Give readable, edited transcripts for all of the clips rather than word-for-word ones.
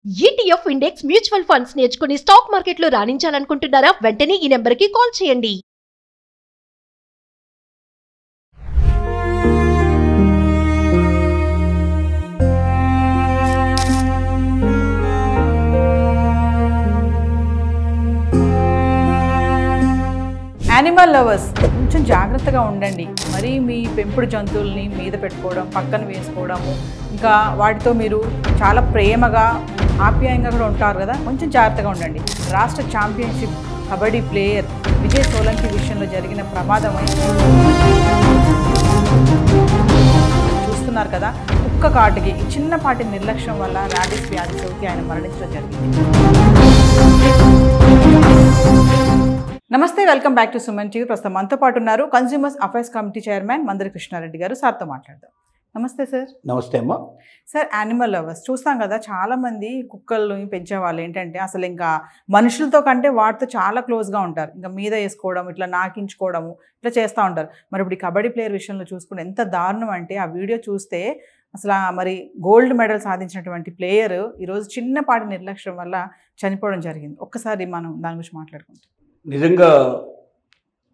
ETF index mutual funds నేర్చుకుని stock మార్కెట్లో రాణించాలనుకుంటున్నారా? వెంటనే ఈ నెంబర్కి కాల్ చేయండి. యానిమల్ లవర్స్ కొంచెం జాగ్రత్తగా ఉండండి. మరి మీ పెంపుడు జంతువుల్ని మీద పెట్టుకోవడం, పక్కన వేసుకోవడము, ఇంకా వాటితో మీరు చాలా ప్రేమగా ఆప్యాయంగా కూడా ఉంటారు కదా, కొంచెం జాగ్రత్తగా ఉండండి. రాష్ట్ర ఛాంపియన్షిప్ కబడ్డీ ప్లేయర్ విజయ్ సోలంకి విషయంలో జరిగిన ప్రమాదం చూస్తున్నారు కదా. కుక్క కాటుకి చిన్నపాటి నిర్లక్ష్యం వల్ల ర్యాబిస్ వ్యాధి సోకి ఆయన మరణించడం జరిగింది. నమస్తే, welcome back to Suman TV. ప్రస్తుతం మనతో పాటు ఉన్నారు consumers affairs committee chairman Mandari Krishna Reddy గారు. సార్తో మాట్లాడదాం. నమస్తే సార్. నమస్తే అమ్మా. సార్, యానిమల్ లవర్స్ చూస్తాం కదా, చాలామంది కుక్కల్ని పెంచే వాళ్ళు ఏంటంటే అసలు ఇంకా మనుషులతో కంటే వాటితో చాలా క్లోజ్గా ఉంటారు. ఇంకా మీద వేసుకోవడం, ఇట్లా నాకించుకోవడము, ఇట్లా చేస్తూ ఉంటారు. మరి ఇప్పుడు ఈ కబడ్డీ ప్లేయర్ విషయంలో చూసుకుంటే ఎంత దారుణం అంటే, ఆ వీడియో చూస్తే అసలు మరి గోల్డ్ మెడల్ సాధించినటువంటి ప్లేయర్ ఈరోజు చిన్నపాటి నిర్లక్ష్యం వల్ల చనిపోవడం జరిగింది. ఒక్కసారి మనం దాని గురించి మాట్లాడుకుంటాం. నిజంగా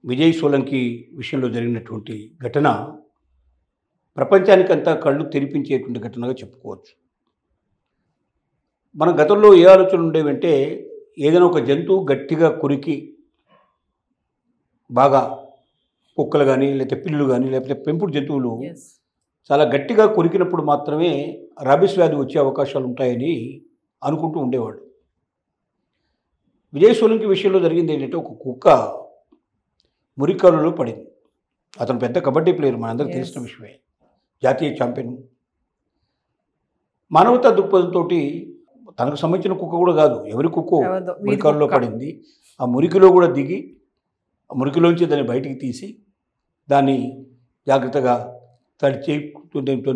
విజయ్ సోలంకి విషయంలో జరిగినటువంటి ఘటన ప్రపంచానికంతా కళ్ళు తెరిపించేటువంటి ఘటనగా చెప్పుకోవచ్చు. మన గతంలో ఏ ఆలోచనలు ఉండేవంటే, ఏదైనా ఒక జంతువు గట్టిగా కొరికి బాగా కుక్కలు కానీ, లేకపోతే పిల్లులు కానీ, లేకపోతే పెంపుడు జంతువులు చాలా గట్టిగా కొరికినప్పుడు మాత్రమే రాబిస్ వ్యాధి వచ్చే అవకాశాలు ఉంటాయని అనుకుంటూ ఉండేవాడు. విజయ్ సోలంకి విషయంలో జరిగింది ఏంటంటే, ఒక కుక్క మురికాలులో పడింది. అతను పెద్ద కబడ్డీ ప్లేయర్, మనందరికీ తెలిసిన విషయమే, జాతీయ ఛాంపియన్. మానవతా దృక్పథంతో తనకు సంబంధించిన కుక్క కూడా కాదు, ఎవరి కుక్కో మురికాలులో పడింది. ఆ మురికిలో కూడా దిగి, ఆ మురికిలోంచి దాన్ని బయటికి తీసి దాన్ని జాగ్రత్తగా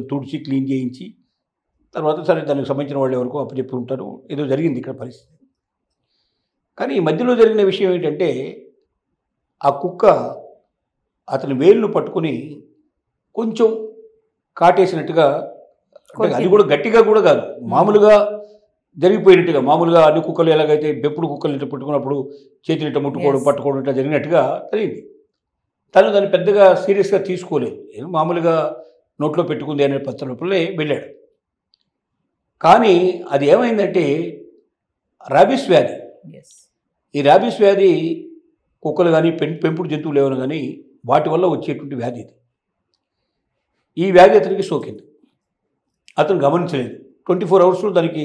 తుడిచి క్లీన్ చేయించి తర్వాత సరే దానికి సంబంధించిన వాళ్ళు ఎవరికో అప్పచెప్పి ఉంటారు. ఏదో జరిగింది ఇక్కడ పరిస్థితి. కానీ ఈ మధ్యలో జరిగిన విషయం ఏంటంటే, ఆ కుక్క అతని వేలును పట్టుకొని కొంచెం కాటేసినట్టుగా, అది కూడా గట్టిగా కూడా కాదు, మామూలుగా జరిగిపోయినట్టుగా, మామూలుగా అన్ని కుక్కలు ఎలాగైతే పెంపుడు కుక్కలు ఇట్లా పట్టుకున్నప్పుడు చేతిని ఇట్లా ముట్టుకోవడం పట్టుకోవడం ఇట్లా జరిగినట్టుగా జరిగింది. తను దాన్ని పెద్దగా సీరియస్గా తీసుకోలేదు, ఏదో మామూలుగా నోట్లో పెట్టుకుంది అనే పచ్చలోపలే వెళ్ళాడు. కానీ అది ఏమైందంటే రాబిస్ వ్యాధి. ఈ రాబిస్ వ్యాధి కుక్కలు కానీ పెంపుడు జంతువులు ఏమైనా కానీ వాటి వల్ల వచ్చేటువంటి వ్యాధి ఇది. ఈ వ్యాధి అతనికి సోకింది, అతను గమనించలేదు. 24 అవర్స్లో దానికి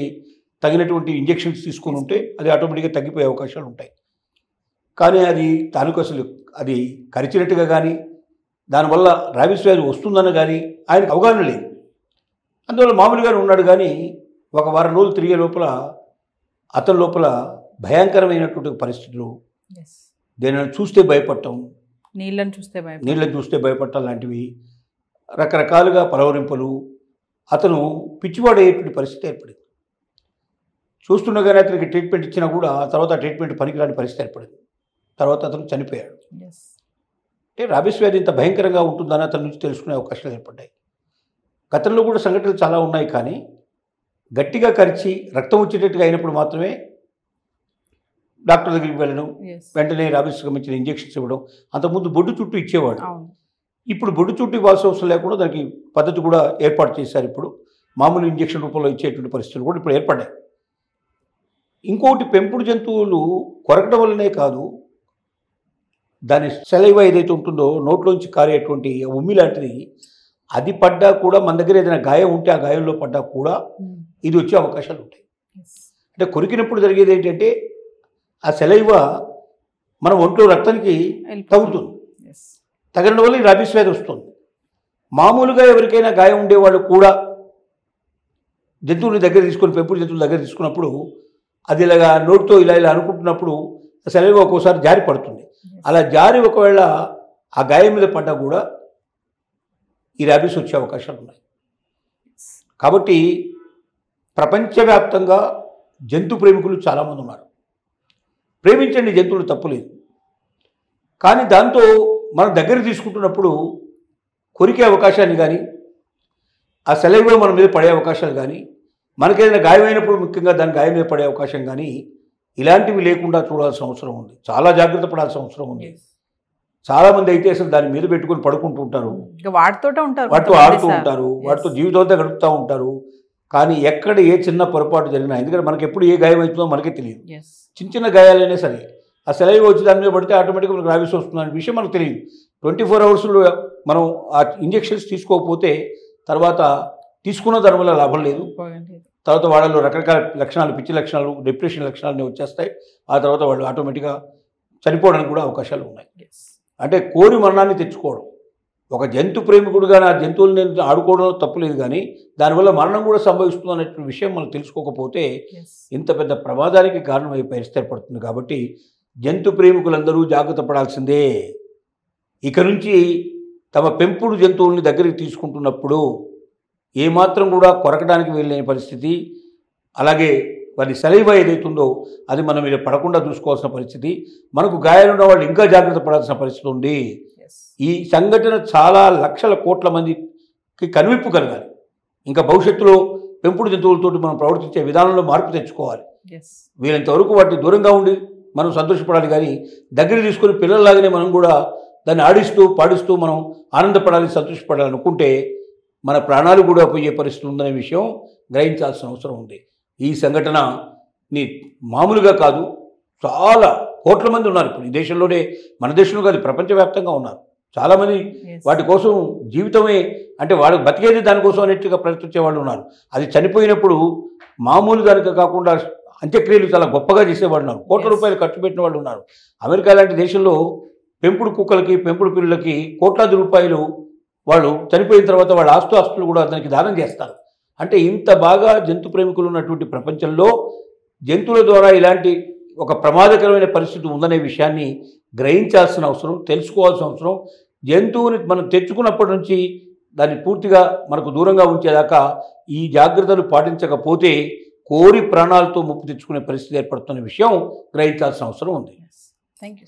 తగినటువంటి ఇంజెక్షన్స్ తీసుకొని ఉంటే అది ఆటోమేటిక్గా తగ్గిపోయే అవకాశాలు ఉంటాయి. కానీ అది తనకు అసలు అది కరిచినట్టుగా కానీ, దానివల్ల రాబిస్ వ్యాధి వస్తుందని కానీ ఆయనకు అవగాహన లేదు. అందువల్ల మామూలుగానే ఉన్నాడు. కానీ ఒక వారం రోజులు తిరిగే లోపల అతని లోపల భయంకరమైనటువంటి పరిస్థితులు, దేనిని చూస్తే భయపడటం, నీళ్ళని చూస్తే భయపడటం లాంటివి, రకరకాలుగా పలవరింపులు, అతను పిచ్చివాడయ్యేటువంటి పరిస్థితి ఏర్పడింది. చూస్తుండగానే అతనికి ట్రీట్మెంట్ ఇచ్చినా కూడా ఆ తర్వాత ట్రీట్మెంట్ పనికిరాని పరిస్థితి ఏర్పడింది. తర్వాత అతను చనిపోయాడు. అంటే రాబిస్ వ్యాధి ఇంత భయంకరంగా ఉంటుందని అతని నుంచి తెలుసుకునే అవకాశాలు ఏర్పడ్డాయి. గతంలో కూడా సంఘటనలు చాలా ఉన్నాయి. కానీ గట్టిగా కరిచి రక్తం వచ్చేటట్టుగా అయినప్పుడు మాత్రమే డాక్టర్ దగ్గరికి వెళ్ళడం, వెంటనే రాబిస్కి సంబంధించిన ఇంజెక్షన్స్ ఇవ్వడం. అంతకుముందు బొడ్డు చుట్టూ ఇచ్చేవాడు. ఇప్పుడు బొడ్డు చుట్టూ ఇవ్వాల్సిన అవసరం లేకుండా దానికి పద్ధతి కూడా ఏర్పాటు చేశారు. ఇప్పుడు మామూలు ఇంజెక్షన్ రూపంలో ఇచ్చేటువంటి పరిస్థితులు కూడా ఇప్పుడు ఏర్పడ్డాయి. ఇంకోటి, పెంపుడు జంతువులు కొరకడం వల్లనే కాదు, దాని సెలైవా ఏదైతే ఉంటుందో నోట్లోంచి కారేటువంటి ఉమ్మి లాంటిది, అది పడ్డా కూడా మన దగ్గర ఏదైనా గాయం ఉంటే ఆ గాయంలో పడ్డా కూడా ఇది వచ్చే అవకాశాలు ఉంటాయి. అంటే కొరికినప్పుడు జరిగేది ఏంటంటే, ఆ సెలైవా మన ఒంట్లో రక్తానికి తగులుతుంది. తగలడం వల్ల ఈ రాబిస్ వ్యాధి వస్తుంది. మామూలుగా ఎవరికైనా గాయం ఉండేవాళ్ళు కూడా జంతువుల దగ్గర తీసుకొని, పెంపుడు జంతువుల దగ్గర తీసుకున్నప్పుడు అది ఇలాగా నోటితో ఇలా అనుకుంటున్నప్పుడు సెలైవా ఒక్కోసారి జారి పడుతుంది. అలా జారి ఒకవేళ ఆ గాయం మీద పడ్డా కూడా ఈ రాబిస్ వచ్చే అవకాశాలు ఉన్నాయి. కాబట్టి ప్రపంచవ్యాప్తంగా జంతు ప్రేమికులు చాలామంది ఉన్నారు. ప్రేమించండి, జంతువులు తప్పులేదు. కానీ దాంతో మనం దగ్గర తీసుకుంటున్నప్పుడు కొరికే అవకాశాన్ని కానీ, ఆ సెలైవా మన మీద పడే అవకాశాలు కానీ, మనకేదైనా గాయమైనప్పుడు ముఖ్యంగా దాని గాయం మీద పడే అవకాశం కానీ ఇలాంటివి లేకుండా చూడాల్సిన అవసరం ఉంది. చాలా జాగ్రత్త పడాల్సిన అవసరం ఉంది. చాలామంది అయితే అసలు దాని మీద పెట్టుకుని పడుకుంటూ ఉంటారు, వాటితోటే ఉంటారు, వాటితో ఆడుతూ ఉంటారు, వాటితో జీవితంతో గడుపుతూ ఉంటారు. కానీ ఎక్కడ ఏ చిన్న పొరపాటు జరిగినా, ఎందుకంటే మనకి ఎప్పుడు ఏ గాయం అవుతుందో మనకే తెలియదు. చిన్న చిన్న గాయాలైనా సరే ఆ సెలవు వచ్చి దాని మీద పడితే ఆటోమేటిక్గా మనకు రాబీస్ వస్తుంది అనే విషయం మనకు తెలియదు. 24 అవర్స్లో మనం ఆ ఇంజెక్షన్స్ తీసుకోకపోతే తర్వాత తీసుకున్న దానివల్ల లాభం లేదు. తర్వాత వాళ్ళలో రకరకాల లక్షణాలు, పిచ్చి లక్షణాలు, డిప్రెషన్ లక్షణాలు వచ్చేస్తాయి. ఆ తర్వాత వాళ్ళు ఆటోమేటిక్గా చనిపోవడానికి కూడా అవకాశాలు ఉన్నాయి. అంటే కోరి మరణాన్ని తెచ్చుకోవడం, ఒక జంతు ప్రేమికుడుగా నా జంతువులు నేను ఆడుకోవడంలో తప్పులేదు, కానీ దానివల్ల మరణం కూడా సంభవిస్తుంది అనే విషయం మనం తెలుసుకోకపోతే ఇంత పెద్ద ప్రమాదానికి కారణమయ్యే పరిస్థితి ఏర్పడుతుంది. కాబట్టి జంతు ప్రేమికులందరూ జాగ్రత్త పడాల్సిందే. ఇక నుంచి తమ పెంపుడు జంతువుల్ని దగ్గరికి తీసుకుంటున్నప్పుడు ఏమాత్రం కూడా కొరకడానికి వెళ్ళలేని పరిస్థితి, అలాగే వారి సలైవ ఏదైతుందో అది మన మీద పడకుండా చూసుకోవాల్సిన పరిస్థితి, మనకు గాయాలున్న వాళ్ళు ఇంకా జాగ్రత్త పడాల్సిన పరిస్థితి ఉంది. ఈ సంఘటన చాలా లక్షల కోట్ల మందికి కనువిప్పు కలగాలి. ఇంకా భవిష్యత్తులో పెంపుడు జంతువులతో మనం ప్రవర్తించే విధానంలో మార్పు తెచ్చుకోవాలి. వీళ్ళంతవరకు వాటిని దూరంగా ఉండి మనం సంతోషపడాలి, కానీ దగ్గర తీసుకొని పిల్లల్లాగానే మనం కూడా దాన్ని ఆడిస్తూ పాడిస్తూ మనం ఆనందపడాలి, సంతోషపడాలి అనుకుంటే మన ప్రాణాలు కూడా పోయే పరిస్థితి ఉందనే విషయం గ్రహించాల్సిన అవసరం ఉంది. ఈ సంఘటనని మామూలుగా కాదు, చాలా కోట్ల మంది ఉన్నారు ఇప్పుడు ఈ దేశంలోనే, మన దేశంలో కాదు ప్రపంచవ్యాప్తంగా ఉన్నారు చాలామంది. వాటి కోసం జీవితమే అంటే వాడు బతికేది దానికోసం అనేట్టుగా ప్రయత్నించే వాళ్ళు ఉన్నారు. అది చనిపోయినప్పుడు మామూలు దానికి కాకుండా అంత్యక్రియలు చాలా గొప్పగా చేసేవాళ్ళు ఉన్నారు. కోట్ల రూపాయలు ఖర్చు పెట్టిన వాళ్ళు ఉన్నారు. అమెరికా లాంటి దేశంలో పెంపుడు కుక్కలకి, పెంపుడు పిల్లలకి కోట్లాది రూపాయలు వాళ్ళు చనిపోయిన తర్వాత వాళ్ళ ఆస్తులు కూడా దానికి దానం చేస్తారు. అంటే ఇంత బాగా జంతు ప్రేమికులు ఉన్నటువంటి ప్రపంచంలో జంతువుల ద్వారా ఇలాంటి ఒక ప్రమాదకరమైన పరిస్థితి ఉందనే విషయాన్ని గ్రహించాల్సిన అవసరం, తెలుసుకోవాల్సిన అవసరం. జంతువుని మనం తెచ్చుకున్నప్పటి నుంచి దాన్ని పూర్తిగా మనకు దూరంగా ఉంచేదాకా ఈ జాగ్రత్తలు పాటించకపోతే కోరి ప్రాణాలతో ముప్పు తెచ్చుకునే పరిస్థితి ఏర్పడుతున్న విషయం గ్రహించాల్సిన అవసరం ఉంది. Thank you.